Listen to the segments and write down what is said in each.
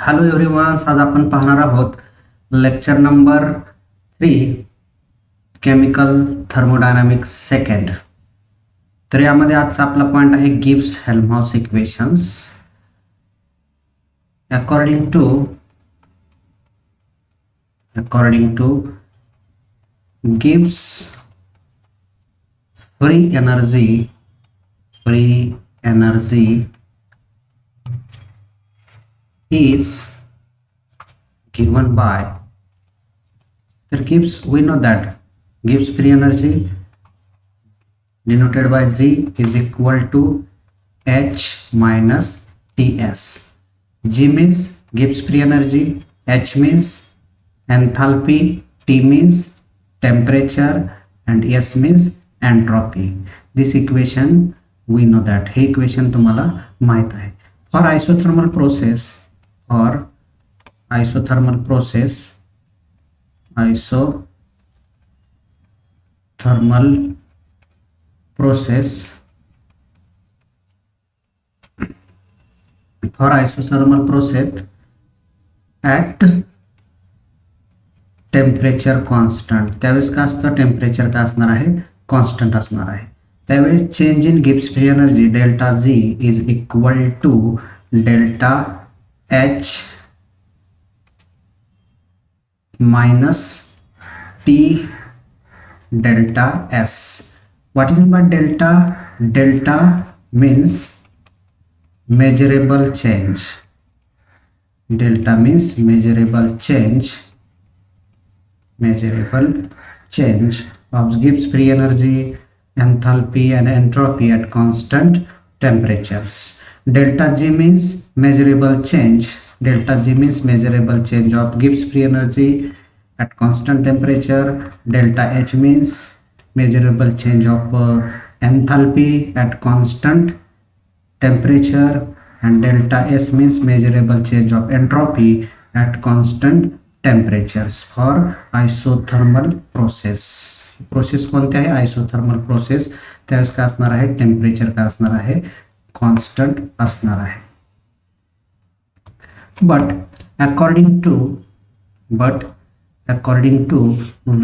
Hello everyone, आज आपण पाहणार आहोत lecture number 3 chemical thermodynamics second. तर यामध्ये आजचा आपला पॉइंट आहे Gibbs Helmholtz equations. According to Gibbs free energy is given by, there Gibbs, we know that Gibbs free energy denoted by G is equal to H minus Ts. G means Gibbs free energy, H means enthalpy, T means temperature and S means entropy. This equation we know that, हे equation तुम्हाला माहित आहे. For isothermal process, isothermal process at temperature constant, त्यावेळेस काय असतं, temperature काय असणार आहे, कॉन्स्टंट असणार आहे. त्यावेळेस change in Gibbs free energy delta G is equal to delta H minus T delta S. What is in by delta? Delta means measurable change. Delta means measurable change of Gibbs free energy, enthalpy and entropy at constant temperatures. Delta G means measurable change. Delta G means measurable change of Gibbs free energy at constant temperature. Delta H means measurable change of enthalpy at constant temperature, and delta S means measurable change of entropy at constant temperatures for isothermal process. Process कोणते आहे? Isothermal process. त्यावेळेस काय असणार आहे, temperature काय असणार आहे, constant असणार आहे. But according to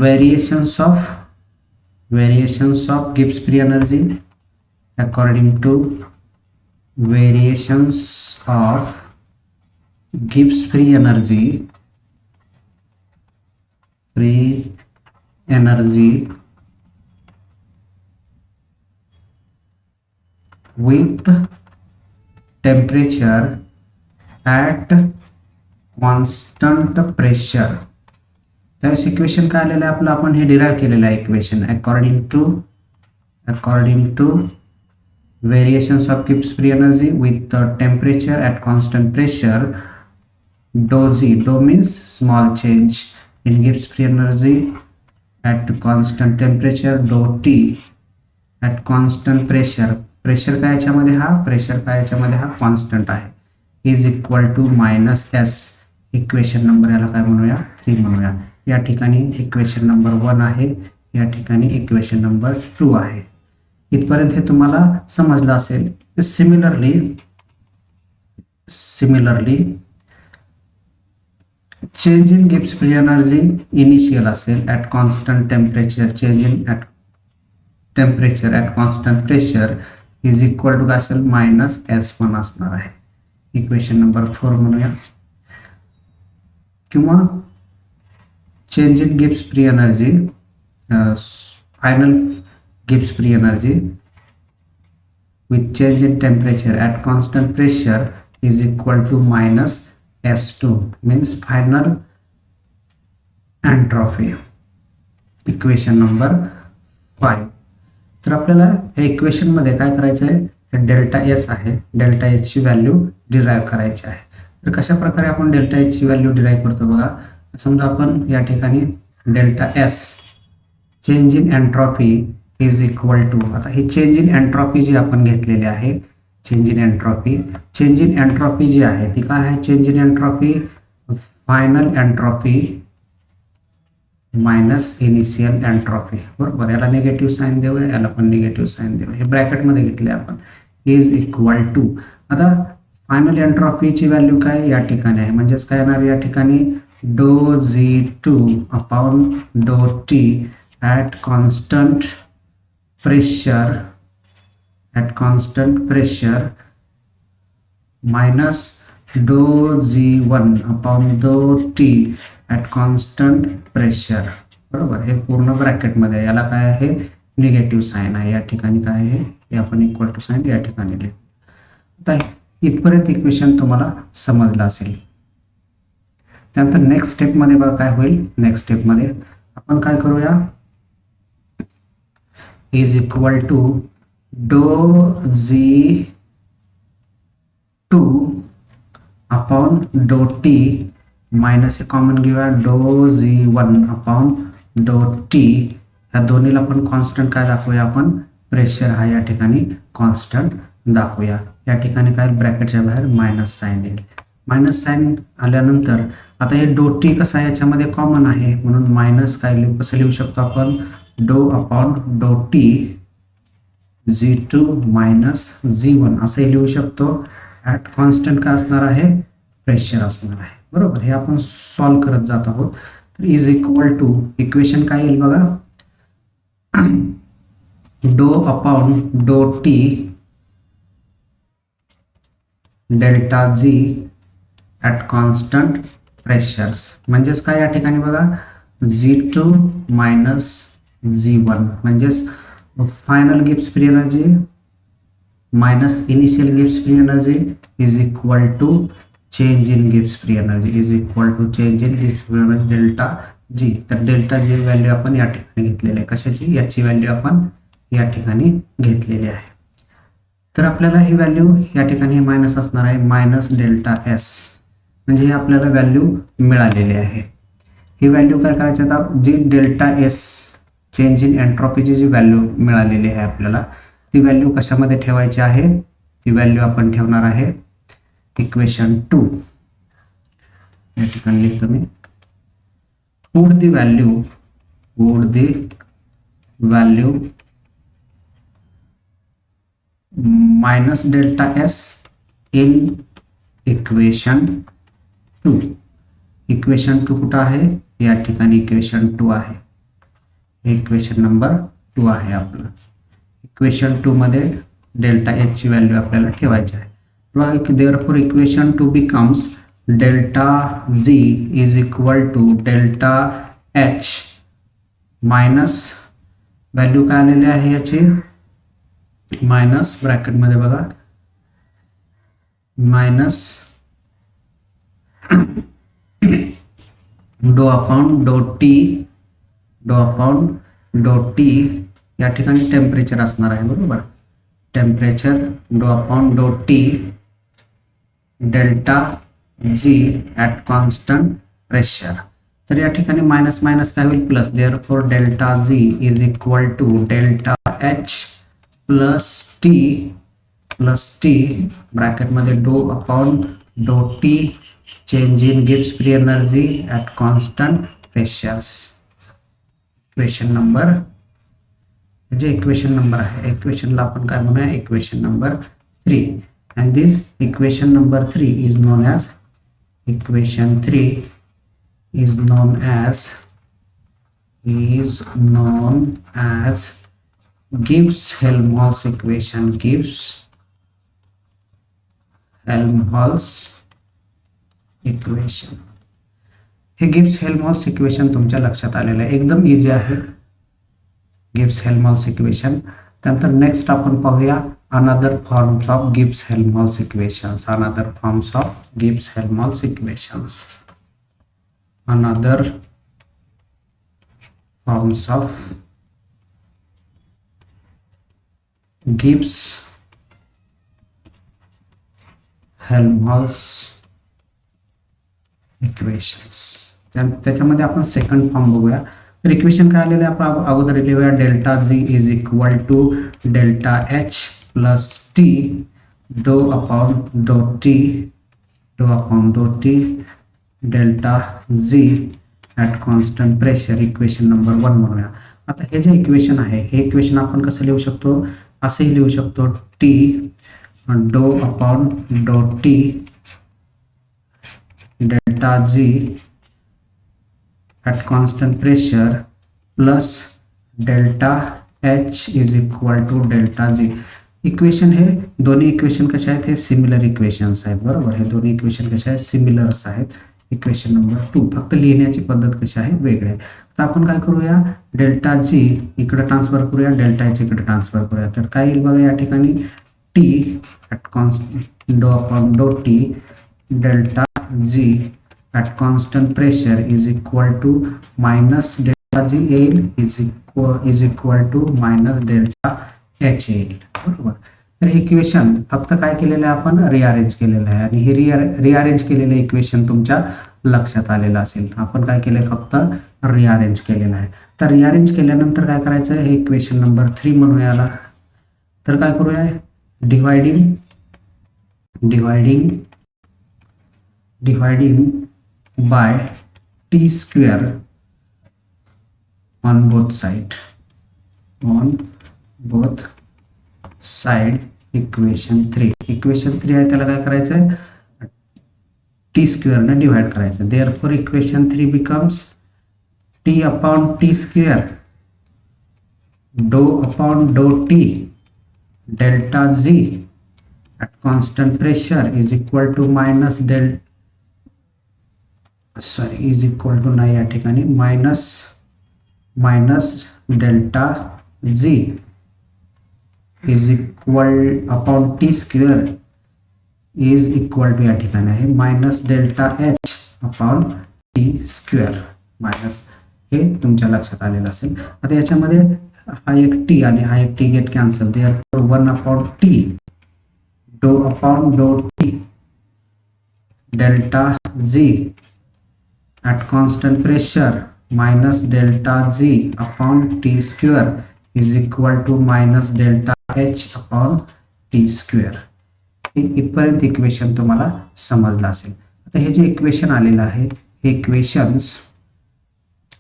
variations of Gibbs free energy, according to variations of Gibbs free energy with temperature at constant pressure. त्यावेळेस इक्वेशन काय आलेलं आहे आपलं, आपण हे डिराइव्ह केलेलं आहे equation. According to variations of Gibbs free energy with the temperature at constant pressure, dou G, dou means small change in Gibbs free energy at constant temperature, dou T at constant pressure. Pressure काय याच्यामध्ये, हा constant आहे, is equal to minus S. Equation number याला काय म्हणूया, 3 म्हणूया. या ठिकाणी इक्वेशन नंबर 1 आहे, या ठिकाणी इक्वेशन नंबर 2 आहे. इथपर्यंत हे तुम्हाला समजलं असेल. Similarly change in Gibbs free energy initial असेल at constant temperature, change in at temperature at constant pressure is equal to काय असेल, मायनस S1 असणार आहे. इक्वेशन नंबर 4 म्हणूया. किंवा change in Gibbs free energy, final Gibbs free energy with change in temperature at constant pressure is equal to minus S2, means final entropy. Equation number 5. तर आपल्याला या equation मध्ये काय करायचं आहे, डेल्टा एस आहे, डेल्टा एच ची value derive करायची आहे. तर कशा प्रकारे आपण डेल्टा एच ची व्हॅल्यू डिराइव्ह करतो बघा. समजा आपण या ठिकाणी delta S change in entropy is equal to, आता ही चेंज इन एंट्रॉपी जी आपण घेतलेली आहे, चेंज इन एंट्रॉपी जी आहे ती काय आहे, change in entropy final entropy minus initial entropy. बरोबर, याला निगेटिव्ह साईन देऊया, याला पण निगेटिव्ह साईन देऊया, हे ब्रॅकेटमध्ये घेतले आपण, इज इक्वल टू. आता फायनल एंट्रॉपीची व्हॅल्यू काय या ठिकाणी आहे, म्हणजेच काय येणार या ठिकाणी डो G2 अपॉन डो T at constant pressure minus डो G1 अपॉन डो टी ॲट कॉन्स्टंट प्रेशर, बरोबर. हे पूर्ण ब्रॅकेटमध्ये, याला काय आहे निगेटिव्ह साईन आहे, या ठिकाणी काय आहे हे आपण इक्वल टू साईन या ठिकाणी लिहू. आता इथपर्यंत इक्वेशन तुम्हाला समजलं असेल. त्यानंतर नेक्स्ट स्टेपमध्ये बघा काय होईल. नेक्स्ट स्टेपमध्ये आपण काय करूया, इज इक्वल टू डो G2 अपॉन डो टी मायनस हे कॉमन घेऊया डो G1 अपॉन डो टी, ह्या दोन्हीला आपण कॉन्स्टंट काय दाखवूया आपण प्रेशर हा या ठिकाणी कॉन्स्टंट दाखवूया. या ठिकाणी काय ब्रॅकेटच्या बाहेर मायनस साईन येईल. मायनस साईन आल्यानंतर आता हे डो टी कसं आहे याच्यामध्ये कॉमन आहे म्हणून मायनस काय कसं लिहू शकतो आपण डो अपॉन डो टी G2 मायनस G1 असंही लिहू शकतो. ॲट कॉन्स्टंट काय असणार आहे प्रेशर असणार आहे, बरोबर. हे आपण सॉल्व करत जात आहोत. तर इज इक्वल टू इक्वेशन काय येईल बघा, डो अपॉन डो T delta G at constant pressures, म्हणजेच काय या ठिकाणी बघा G2 मायनस G1 म्हणजेच final Gibbs free energy minus initial Gibbs free energy is equal to change in Gibbs free energy is equal to change in Gibbs free energy delta G. तर delta G value आपण या ठिकाणी घेतलेली आहे, कशाची याची value आपण या ठिकाणी घेतलेली आहे. तर आपल्याला ही व्हॅल्यू या ठिकाणी मायनस असणार आहे मायनस डेल्टा S, म्हणजे ही आपल्याला व्हॅल्यू मिळालेली आहे. ही व्हॅल्यू काय करायची आता जी डेल्टा S चेंज इन एंट्रॉपीची जी व्हॅल्यू मिळालेली आहे आपल्याला ती व्हॅल्यू कशामध्ये ठेवायची आहे, ती व्हॅल्यू आपण ठेवणार आहे इक्वेशन 2 या ठिकाणी लिहितो मी. Put the value minus delta S in equation 2. Equation 2 कुठं आहे या ठिकाणी इक्वेशन 2 आहे, इक्वेशन नंबर 2 आहे आपलं. इक्वेशन 2 मध्ये डेल्टा H ची व्हॅल्यू आपल्याला ठेवायची आहे. Therefore equation 2 becomes delta G is equal to delta H minus value काय आलेली आहे याची मायनस ब्रॅकेटमध्ये बघा मायनस डो अपॉन डो टी या ठिकाणी टेम्परेचर असणार आहे, बरोबर. टेम्परेचर डो अपॉन डो T delta G at constant pressure. तर या ठिकाणी मायनस मायनस काय होईल plus, therefore delta G is equal to delta H plus T ब्रॅकेटमध्ये डो अपॉन डो T change in Gibbs free energy at constant pressures. Equation number जे equation number आहे इक्वेशनला आपण काय म्हणूया equation number 3. And this equation number 3 is known as equation 3 is known as Gibbs-Helmholtz equation. Gibbs-Helmholtz equation. हे Gibbs-Helmholtz equation तुमच्या लक्षात आलेलं आहे, एकदम इझी आहे गिब्स-हेल्महोल्ट्ज इक्वेशन. त्यानंतर नेक्स्ट आपण पाहूया another forms of Gibbs-Helmholtz equations. Another forms of Gibbs-Helmholtz equations. Another forms of Gibbs-Helmholtz equations. त्याच्यामध्ये आपण सेकंड फॉर्म बघूया. तर इक्वेशन काय आलेलं आहे आपण अगोदर लिहूया delta G is equal to delta H plus T do upon डो T delta G at constant pressure. Equation number 1 म्हणूया. आता हे जे इक्वेशन आहे हे इक्वेशन आपण कसं लिहू शकतो, असेही लिहू शकतो टी डो अपॉन डो T delta G at constant pressure plus delta H is equal to delta G. Equation हे दोन्ही इक्वेशन कसे आहेत, हे सिमिलर इक्वेशन्स आहेत बरोबर. हे दोन्ही इक्वेशन कसे आहेत, सिमिलर्स आहेत. इक्वेशन नंबर 2 फक्त लिहिण्याची पद्धत कशी आहे, वेगळे आहे. तर आपण काय करूया, डेल्टा जी इकडे ट्रान्सफर करूया, डेल्टा एच इकडे ट्रान्सफर करूया. तर काय येईल बघा या ठिकाणी, T at constant do upon डो T delta G at constant pressure is equal to minus delta G येईल is equal to minus delta H येईल बरोबर. तर इक्वेशन फक्त काय केलेलं आहे, आपण रिअरेंज केलेलं आहे आणि हे रिअरेंज केलेलं इक्वेशन तुमच्या लक्षात आलेलं असेल. आपण काय केलंय, फक्त रिअरेंज केलेलं आहे. तर रिअरेंज केल्यानंतर काय करायचं आहे, हे इक्वेशन नंबर 3 म्हणूया याला. तर काय करूया, dividing by t square on both side equation 3 आहे त्याला काय करायचं आहे, टी स्क्वेअर ने डिवाइड करायचं. Therefore equation 3 becomes T upon T square do upon डो T delta G at constant pressure is equal to is equal to नाही या ठिकाणी minus delta G is equal upon T square is equal to या ठिकाणी आहे minus delta H upon T square minus. हे तुमच्या लक्षात आलेलं असेल. आता याच्यामध्ये हा एक टी आणि हा एक T get cancel. Therefore 1 upon T do upon डो T delta G at constant pressure minus delta g upon t square is equal to minus delta h upon t square. इथपर्यंत इक्वेशन तुम्हाला समजलं असेल. आता हे जे इक्वेशन आलेलं आहे, हे इक्वेशन्स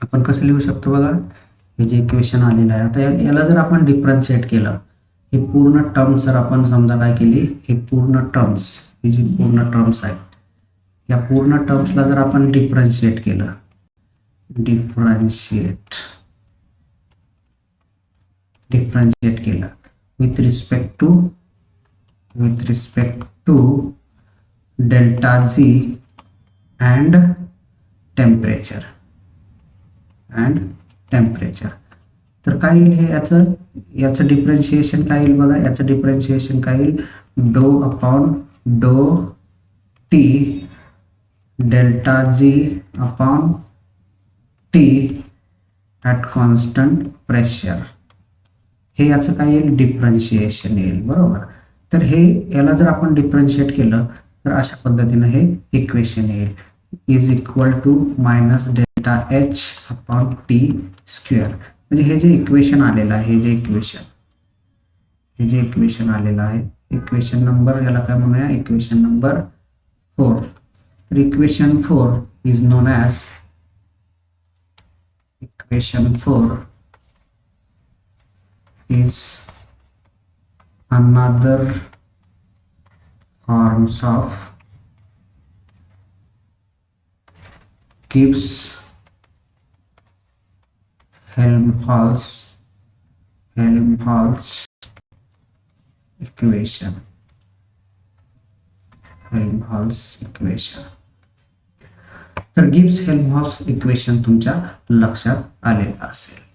आपण कसं लिहू शकतो बघा. हे जे इक्वेशन आलेलं आहे, आता याला जर आपण डिफरन्शिएट केलं, हे पूर्ण टर्म्स जर आपण समजा काय केली, हे पूर्ण टर्म्स, ही जी पूर्ण टर्म्स आहेत, या पूर्ण टर्म्सला जर आपण डिफरन्शिएट केलं, डिफरन्शिएट केलं with respect to delta G and temperature तर काय येईल, हे याचं डिफरन्शिएशन काय येईल बघा. याचं डिफरन्शिएशन काय येईल, डो अपॉन डो T delta G upon T at constant pressure. हे याचं काय येईल, डिफरन्शिएशन येईल बरोबर. तर हे याला जर आपण डिफरन्शिएट केलं तर अशा पद्धतीनं हे इक्वेशन येईल, is equal to minus delta H upon T square. म्हणजे हे जे इक्वेशन आलेलं आहे, हे जे इक्वेशन आलेलं आहे, इक्वेशन नंबर याला काय म्हणूया, इक्वेशन नंबर 4. तर equation 4 is known as another forms of Gibbs-Helmholtz equation. तर गिब्स हेल्महोल्ट्ज इक्वेशन तुमच्या लक्षात आलेलं असेल.